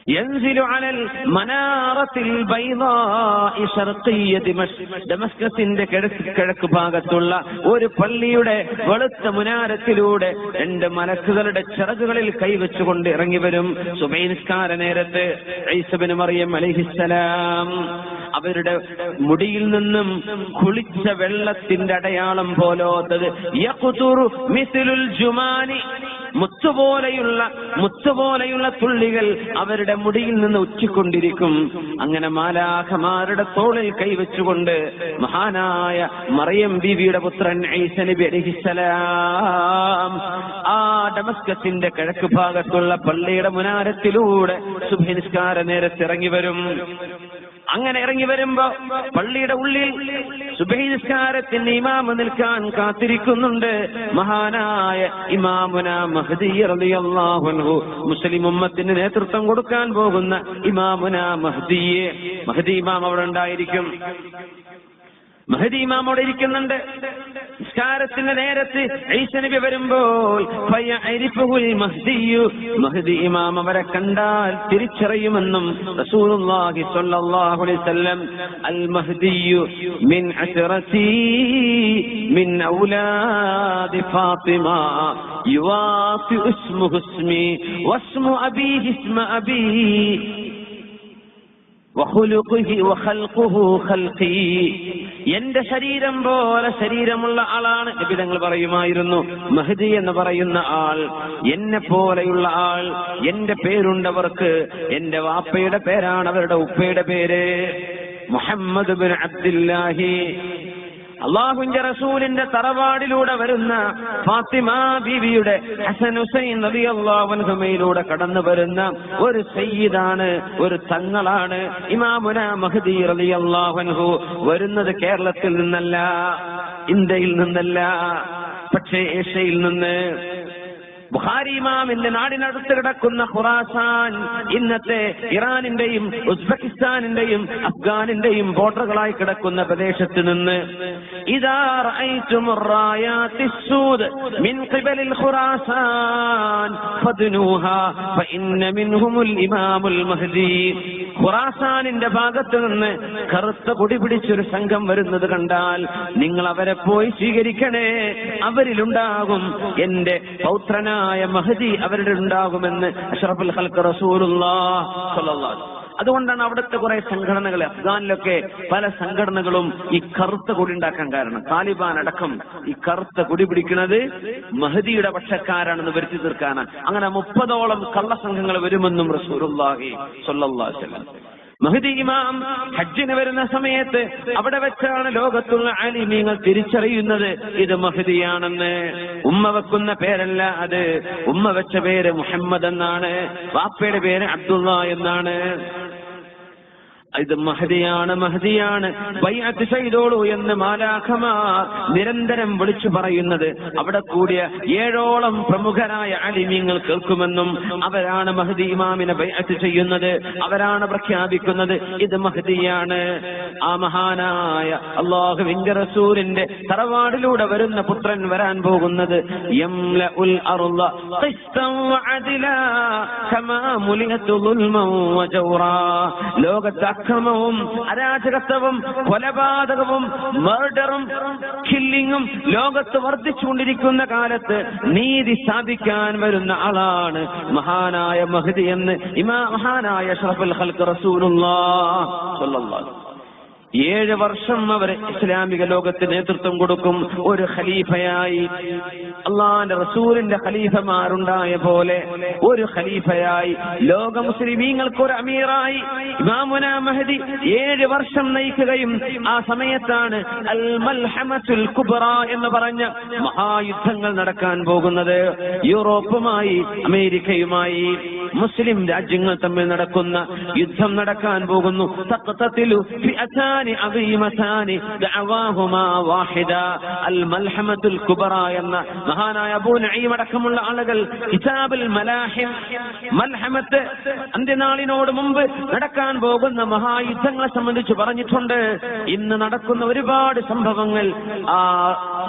യൻസിലു അലൽ മനാറത്തിൽ ബൈദാഇ ശർഖിയ്യ ദമസ്കസിന്റെ കിഴക്ക് ഭാഗത്തുള്ള ഒരു പള്ളിയുടെ വെളുത്ത മുനാരത്തിലൂടെ 2 മലക്കുകളുടെ ചിറകുകളിൽ കൈവച്ചുകൊണ്ട് ഇറങ്ങി വരും. സുബഹി നിസ്കാര നേരത്ത് ഈസ ഇബ്നു മറിയം അലൈഹിസ്സലാം അവരുടെ മുടിയിൽ നിന്നും കുളിച്ച വെള്ളത്തിന്റെ അടയാളം പോലോത്തത് യഖ്തുറു മിസ്ലുൽ ജുമാനി, മുത്തുപോലെയുള്ള തുള്ളികൾ അവരുടെ മുടിയിൽ നിന്ന് ഉച്ചിക്കൊണ്ടിരിക്കും. അങ്ങനെ മാലാഖമാരുടെ തോളിൽ കൈവച്ചുകൊണ്ട് മഹാനായ മറിയം ബീവിയുടെ പുത്രൻ ഈസ നബി അലൈഹിസ്സലാം ആ ഡമസ്കസിന്റെ കിഴക്ക് ഭാഗത്തുള്ള പള്ളിയുടെ മുനാരത്തിലൂടെ സുബ്ഹി നിസ്കാര നേരത്ത് ഇറങ്ങി വരും. അങ്ങനെ ഇറങ്ങി വരുമ്പോ പള്ളിയുടെ ഉള്ളിൽ സുബ്ഹി നിസ്കാരത്തിന് ഇമാമ് നിൽക്കാൻ കാത്തിരിക്കുന്നുണ്ട്. മഹാനായ ഇമാമുന മഹ്ദി റളിയല്ലാഹു അൻഹു, മുസ്ലിം ഉമ്മത്തിന് നേതൃത്വം കൊടുക്കാൻ പോകുന്ന ഇമാമുന മഹ്ദി ഇമാം അവിടെ ഉണ്ടായിരിക്കും. മഹ്ദി ഇമാം അവിടെ ഇരിക്കുന്നുണ്ട്. നിസ്കാരത്തിന്റെ നേരത്ത് ഈസ നബി വരുമ്പോൾ മഹ്ദി ഇമാം അവരെ കണ്ടാൽ തിരിച്ചറിയുമെന്നും റസൂലുള്ളാഹി സ്വല്ലല്ലാഹു അലൈഹി വസല്ലം അൽ മഹ്ദിയു മിൻ അശ്റതി മിൻ ഔലാദി ഫാത്തിമ യുവാഫി ഇസ്മുഹു ഇസ്മി വസ്മു അബീഹി ഇസ്മ അബീഹി എന്റെ ശരീരം പോലെ ശരീരമുള്ള ആളാണ് നബി തങ്ങൾ പറയുമായിരുന്നു. മഹ്ദി എന്ന് പറയുന്ന ആൾ എന്നെ പോലെയുള്ള ആൾ. എന്റെ പേരുണ്ടവർക്ക്, എന്റെ വാപ്പയുടെ പേരാണ് അവരുടെ ഉപ്പയുടെ പേര്. മുഹമ്മദ് ബിൻ അബ്ദുല്ലാഹി, അള്ളാഹുവിന്റെ റസൂലിന്റെ തറവാടിലൂടെ വരുന്ന ഫാത്തിമ ബീവിയുടെ ഹസൻ ഹുസൈൻ റളിയല്ലാഹു അൻഹുമയിലൂടെ കടന്നു വരുന്ന ഒരു സയ്യിദാണ്, ഒരു തങ്ങളാണ് ഇമാമുന മഹ്ദി റളിയല്ലാഹു അൻഹു. വരുന്നത് കേരളത്തിൽ നിന്നല്ല, ഇന്ത്യയിൽ നിന്നല്ല, പക്ഷേ ഏഷ്യയിൽ നിന്ന്. ബുഖാരി ഇമാമിന്റെ നാടിനടുത്ത് കിടക്കുന്ന ഖുറാസാൻ, ഇന്നത്തെ ഇറാനിന്റെയും ഉസ്ബെക്കിസ്ഥാനിന്റെയും അഫ്ഗാനിന്റെയും ബോർഡറുകളായി കിടക്കുന്ന പ്രദേശത്ത് നിന്ന് ഇദാ റഅയ്തുമുർ റായാത്തിസ്സൂദ് മിൻ ഖിബലിൽ ഖുറാസാൻ ഫദ്നൂഹാ ഫഇന്ന മിൻഹുമുൽ ഇമാമുൽ മഹ്ദി. ഖുറാസാനിന്റെ ഭാഗത്ത് നിന്ന് കറുത്ത കൊടി പിടിച്ചൊരു സംഘം വരുന്നത് കണ്ടാൽ നിങ്ങൾ അവരെ പോയി സ്വീകരിക്കണേ, അവരിലുണ്ടാകും എന്റെ പൗത്രനായ മഹ്ദി, അവരുടെ ഉണ്ടാകുമെന്ന് അഷ്റഫുൽ ഖൽഖ് റസൂലുള്ളാഹി സ്വല്ലല്ലാഹു അലൈഹി വസല്ലം. അതുകൊണ്ടാണ് അവിടുത്തെ കുറെ സംഘടനകൾ, അഫ്ഗാനിലൊക്കെ പല സംഘടനകളും ഈ കറുത്ത കൊടി ഉണ്ടാക്കാൻ കാരണം. താലിബാൻ അടക്കം ഈ കറുത്ത കൊടി പിടിക്കുന്നത് മഹ്ദിയുടെ പക്ഷക്കാരാണെന്ന് വരുത്തി തീർക്കാനാണ്. അങ്ങനെ 30ഓളം കള്ളസംഘങ്ങൾ വരുമെന്നും റസൂലുള്ളാഹി സ്വല്ലല്ലാഹു അലൈഹി വസല്ലം. മഹ്ദി ഇമാം ഹജ്ജിന് വരുന്ന സമയത്ത് അവിടെ വെച്ചാണ് ലോകത്തുള്ള ആലിമീങ്ങൾ തിരിച്ചറിയുന്നത് ഇത് മഹ്ദിയാണെന്ന്. ഉമ്മ വെക്കുന്ന പേരല്ല അത്, ഉമ്മ വെച്ച പേര് മുഹമ്മദ് എന്നാണ്, വാപ്പയുടെ പേര് അബ്ദുള്ള എന്നാണ്. ഇത് മഹ്ദിയാണ്, മഹ്ദിയാണ്, ബൈഅത്ത് ചെയ്തോളൂ എന്ന് മാലാഖമാർ നിരന്തരം വിളിച്ചു പറയുന്നത് അവിടെ കൂടിയ 7ഓളം പ്രമുഖരായ ആലിമീങ്ങൾ കേൾക്കുമെന്നും അവരാണ് മഹ്ദി ഇമാമിനെ ബൈഅത്ത് ചെയ്യുന്നത്, അവരാണ് പ്രഖ്യാപിക്കുന്നത് ഇത് മഹ്ദിയാണ്. ആ മഹാനായ അല്ലാഹുവിന്റെ റസൂലിന്റെ തറവാടിലൂടെ വരുന്ന പുത്രൻ വരാൻ പോകുന്നത് യംലഉൽ അർള ഖിസ്തൻ വഅദ്ലാ കമാ മുലിഅതു ദുൽമൻ വജൗറാ. ലോകത്തെ അക്രമവും അരാജകത്വവും കൊലപാതകവും മർഡറും കില്ലിങ്ങും ലോകത്ത് വർദ്ധിച്ചുകൊണ്ടിരിക്കുന്ന കാലത്ത് നീതി സ്ഥാപിക്കാൻ വരുന്ന ആളാണ് മഹാനായ മഹ്ദി എന്ന് മഹാനായ അഷ്റഫുൽ ഖൽഖ് റസൂലുള്ളാഹി സ്വല്ലല്ലാഹു അലൈഹി വസല്ലം. 7 വർഷം അവർ ഇസ്ലാമിക ലോകത്ത് നേതൃത്വം കൊടുക്കും. ഒരു ഖലീഫയായി, അള്ളാന്റെ റസൂലിന്റെ ഖലീഫമാരുണ്ടായ പോലെ ഒരു ഖലീഫയായി, ലോക മുസ്ലിമീങ്ങൾക്ക് ഒരു അമീറായി ഇമാമുന മഹ്ദി 7 വർഷം നയിക്കുകയും ആ സമയത്താണ് അൽ മൽഹമത്തുൽ കുബ്ര എന്ന് പറഞ്ഞ മഹായുദ്ധങ്ങൾ നടക്കാൻ പോകുന്നത്. യൂറോപ്പുമായി അമേരിക്കയുമായി മുസ്ലിം രാജ്യങ്ങൾ തമ്മിൽ നടക്കുന്ന യുദ്ധം നടക്കാൻ പോകുന്നു. തഖ്തതിലു ഫിഅതാനി അദീമതാനി ദഅവാഹുമാ വാഹിദ. അൽ മൽഹമത്തുൽ കുബ്ര എന്ന മഹാനായ അബൂ നഈം അടക്കമുള്ള ആളുകൾ കിതാബുൽ മലാഹിം, മൽഹമത്ത് അന്ത്യനാളിനോട് മുമ്പ് നടക്കാൻ പോകുന്ന മഹായുദ്ധങ്ങളെ സംബന്ധിച്ച് പറഞ്ഞിട്ടുണ്ട്. ഇന്ന് നടക്കുന്ന ഒരുപാട് സംഭവങ്ങൾ ആ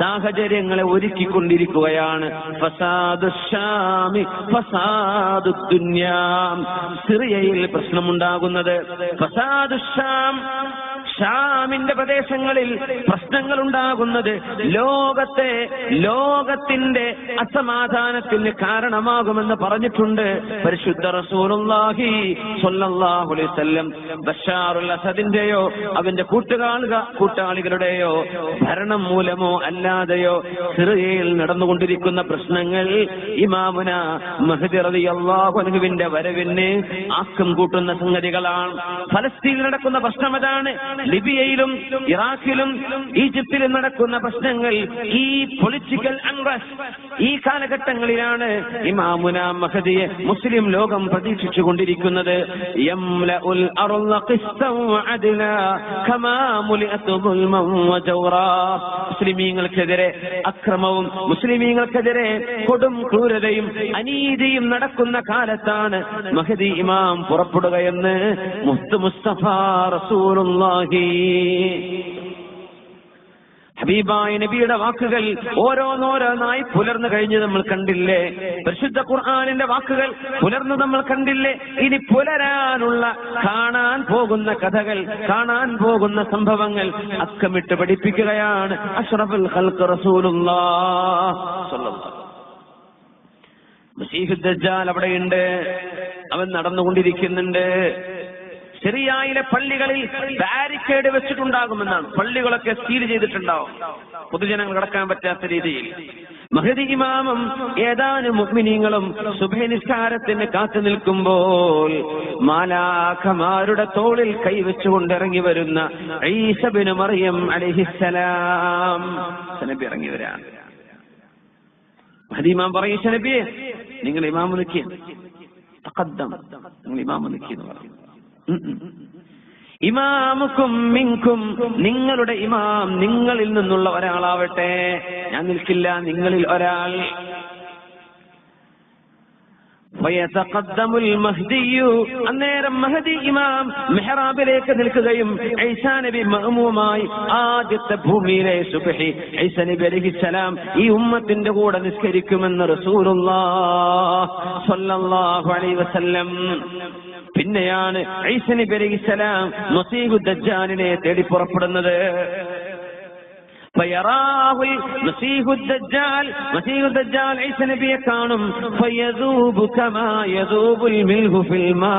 സാഹചര്യങ്ങളെ ഒരുക്കിക്കൊണ്ടിരിക്കുകയാണ്. ഫസാദുശാമി ഫസാദുദ്ദുനിയ സിറിയയിൽ പ്രശ്നമുണ്ടാകുന്നത്, ഫസാദുശ്ശാം, ഷാമിന്റെ പ്രദേശങ്ങളിൽ പ്രശ്നങ്ങൾ ഉണ്ടാകുന്നത് ലോകത്തിന്റെ അസമാധാനത്തിന് കാരണമാകുമെന്ന് പറഞ്ഞിട്ടുണ്ട് പരിശുദ്ധ റസൂലുള്ളാഹി സ്വല്ലല്ലാഹു അലൈഹി വസല്ലം. ബശാറുൽ അസദിന്റെയോ അവന്റെ കൂട്ടാളികളുടെയോ ഭരണം മൂലമോ അല്ലാതെയോ സിറിയയിൽ നടന്നുകൊണ്ടിരിക്കുന്ന പ്രശ്നങ്ങൾ ഇമാമുന മഹ്ദി റളിയല്ലാഹു അൻഹുവിന്റെ വരവിന് ആക്കം കൂട്ടുന്ന സംഗതികളാണ്. ഫലസ്തീനിൽ നടക്കുന്ന പ്രശ്നം അതാണ്. ലിബിയയിലും ഇറാഖിലും ഈജിപ്തിലും നടക്കുന്ന പ്രശ്നങ്ങൾ, ഈ പൊളിറ്റിക്കൽ അൺറസ്റ്റ്, ഈ കാലഘട്ടങ്ങളിലാണ് ഇമാമുന മഹദിയെ മുസ്ലിം ലോകം പ്രതീക്ഷിച്ചുകൊണ്ടിരിക്കുന്നത്. യംലഉൽ അർള ഖിസ്തൻ വഅദ്ല കമാ മുലിഅത് ദുൽമൻ വജൗറാ. മുസ്ലിമീങ്ങൾക്കെതിരെ അക്രമവും മുസ്ലിമീങ്ങൾക്കെതിരെ കൊടും ക്രൂരതയും അനീതിയും നടക്കുന്ന കാലത്താണ് മഹദി ഇമാം പുറപ്പെടുകയെന്ന് മുഹമ്മദ് മുസ്തഫ റസൂലുള്ളാഹി ഹബീബായ നബിയുടെ വാക്കുകൾ ഓരോന്നോരോന്നായി പുലർന്നു കഴിഞ്ഞ് നമ്മൾ കണ്ടില്ലേ? പരിശുദ്ധ ഖുർആനിന്റെ വാക്കുകൾ പുലർന്നു നമ്മൾ കണ്ടില്ലേ? ഇനി പുലരാനുള്ള, കാണാൻ പോകുന്ന കഥകൾ, കാണാൻ പോകുന്ന സംഭവങ്ങൾ അക്കമിട്ട് പഠിപ്പിക്കുകയാണ് അഷ്റഫുൽ ഖൽഖ് റസൂലുള്ളാഹ് സ്വല്ലല്ലാഹു. മസീഹുദ് ദജ്ജാൽ അവിടെയുണ്ട്, അവൻ നടന്നുകൊണ്ടിരിക്കുന്നുണ്ട്. സിറിയയിലെ പള്ളികളിൽ ബാരിക്കേഡ് വെച്ചിട്ടുണ്ടാകുമെന്നാണ്. പള്ളികളൊക്കെ സീൽ ചെയ്തിട്ടുണ്ടാവും, പൊതുജനങ്ങൾ കടക്കാൻ പറ്റാത്ത രീതിയിൽ. മഹദി ഇമാമും ഏതാനും മുഅ്മിനീങ്ങളും സുബ്ഹി നിസ്കാരത്തിന് കാത്തു നിൽക്കുമ്പോൾ മാലാഖമാരുടെ തോളിൽ കൈവച്ചുകൊണ്ട് ഇറങ്ങി വരുന്ന ഈസ ഇബ്നു മറിയം അലൈഹിസ്സലാം നബി ഇറങ്ങി വരാണ്. മഹദി ഇമാം പറയും, ഈസ നബിയെ നിങ്ങൾ ഇമാമു നിൽക്കി, തഖദ്ദം, നിങ്ങൾ ഇമാമു നിൽക്കി എന്ന് പറയും. ഇമാമുക്കും മിൻകും, നിങ്ങളുടെ ഇമാം നിങ്ങളിൽ നിന്നുള്ള ഒരാളാവട്ടെ, ഞാൻ നിൽക്കില്ല, നിങ്ങളിൽ ഒരാൾ. ഫയതഖദ്ദമുൽ മഹ്ദിയു, അന്നേരം മഹദി ഇമാം മിഹ്റാബിലേക്ക് നിൽക്കുകയും ഈസാ നബി മഅ്മൂമായി ആദ്യത്തെ ഭൂമിയിലെ സുബ്ഹി ഈസ നബി അലൈഹിസ്സലാം ഈ ഉമ്മത്തിന്റെ കൂടെ നിസ്കരിക്കുമെന്ന് റസൂലുള്ളാഹ് സ്വല്ലല്ലാഹു അലൈഹി വസല്ലം. പിന്നെയാണ് ഈസ നബി അലൈഹിസ്സലാം മസീഹുദ് ദജ്ജാലിനെ തേടി പുറപ്പെടുന്നത്. ഫയറാഹുൽ മസീഹുദ് ദജ്ജാൽ, മസീഹുദ് ദജ്ജാൽ ഈസ നബിയെ കാണും. ഫയദൂബു കമാ യദൂബുൽ മിൽഹു ഫിൽ മാ,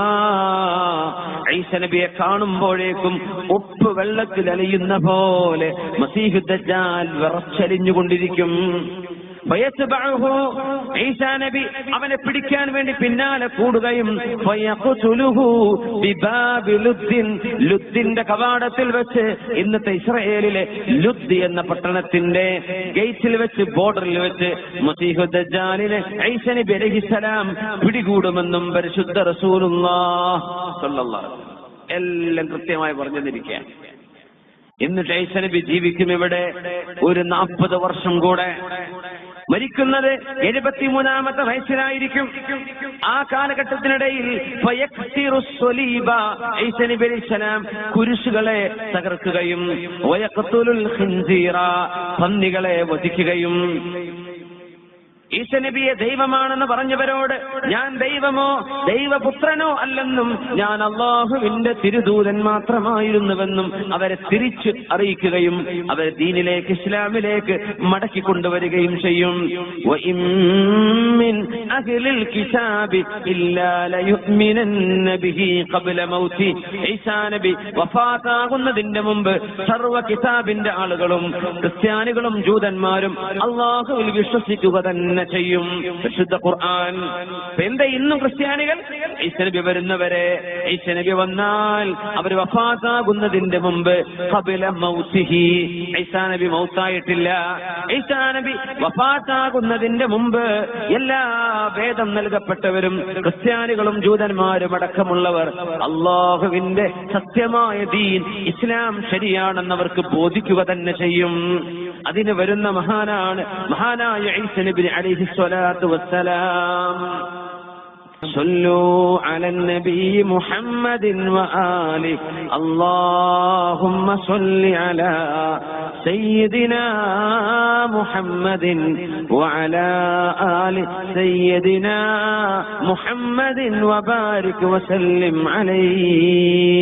ഈസ നബിയെ കാണുമ്പോഴേക്കും ഉപ്പ് വെള്ളത്തിൽ അലിയുന്ന പോലെ മസീഹുദ് ദജ്ജാൽ വിറച്ചലിഞ്ഞുകൊണ്ടിരിക്കും. ഈസാ നബി അവനെ പിടിക്കാൻ വേണ്ടി പിന്നാലെ കൂടുകയും ലുദ്ദിന്റെ കവാടത്തിൽ വെച്ച്, ഇന്നത്തെ ഇസ്രായേലിലെ ലുദ് എന്ന പട്ടണത്തിന്റെ ഗേറ്റിൽ വെച്ച്, ബോർഡറിൽ വെച്ച് മസീഹുദ് ദജ്ജാലിനെ ഈസ നബി അലൈഹിസ്സലാം പിടികൂടുമെന്നും പരിശുദ്ധ റസൂലുള്ളാഹ് സ്വല്ലല്ലാഹു അലൈഹി വസല്ലം എല്ലാം കൃത്യമായി പറഞ്ഞിരിക്കുക. എന്നിട്ട് ഈസ നബി ജീവിക്കും ഇവിടെ ഒരു 40 വർഷം കൂടെ. മരിക്കുന്നത് 73-ാമത്തെ വയസ്സിലായിരിക്കും. ആ കാലഘട്ടത്തിനിടയിൽ ഈസ നബി അലൈഹിസ്സലാം കുരിശുകളെ തകർക്കുകയും വയഖ്തുലുൽ ഖിൻസീറ, പന്നികളെ വധിക്കുകയും. ഈസ നബിയെ ദൈവമാണെന്ന് പറഞ്ഞവരോട് ഞാൻ ദൈവമോ ദൈവപുത്രനോ അല്ലെന്നും ഞാൻ അല്ലാഹുവിന്റെ തിരുദൂതൻ മാത്രമായിരുന്നുവെന്നും അവരെ തിരിച്ച് അറിയിക്കുകയും അവരെ ദീനിലേക്ക്, ഇസ്ലാമിലേക്ക് മടക്കി കൊണ്ടുവരികയും ചെയ്യും. ഈസാ നബി വഫാത്താകുന്നതിന്റെ മുമ്പ് സർവ്വ കിതാബിന്റെ ആളുകളും ക്രിസ്ത്യാനികളും ജൂതന്മാരും അല്ലാഹുവിൽ വിശ്വസിക്കുക തന്നെ ചെയ്യും. വിശുദ്ധ ഖുർആൻ. എന്താ ഇന്നും ക്രിസ്ത്യാനികൾ ഈസ നബി വരുന്നവരെ, ഈസ നബി വന്നാൽ അവർ വഫാത്താകുന്നതിന്റെ മുമ്പ് ഖബല മൗതിഹി, ഈസാ നബി മൗത്തായിട്ടില്ല. ഈസാ നബി വഫാത്താകുന്നതിന്റെ മുമ്പ് എല്ലാ വേദം നൽകപ്പെട്ടവരും ക്രിസ്ത്യാനികളും ജൂതന്മാരും അടക്കമുള്ളവർ അല്ലാഹുവിന്റെ സത്യമായ ദീൻ ഇസ്ലാം ശരിയാണെന്നവർക്ക് ബോധിക്കുക തന്നെ ചെയ്യും. അതിന് വരുന്ന മഹാനായ ഈസ നബി അലൈഹി സ്വലാത്തു വസ്സലാം. صلوا على النبي محمد وآله اللهم صل على سيدنا محمد وعلى آل سيدنا محمد وبارك وسلم عليه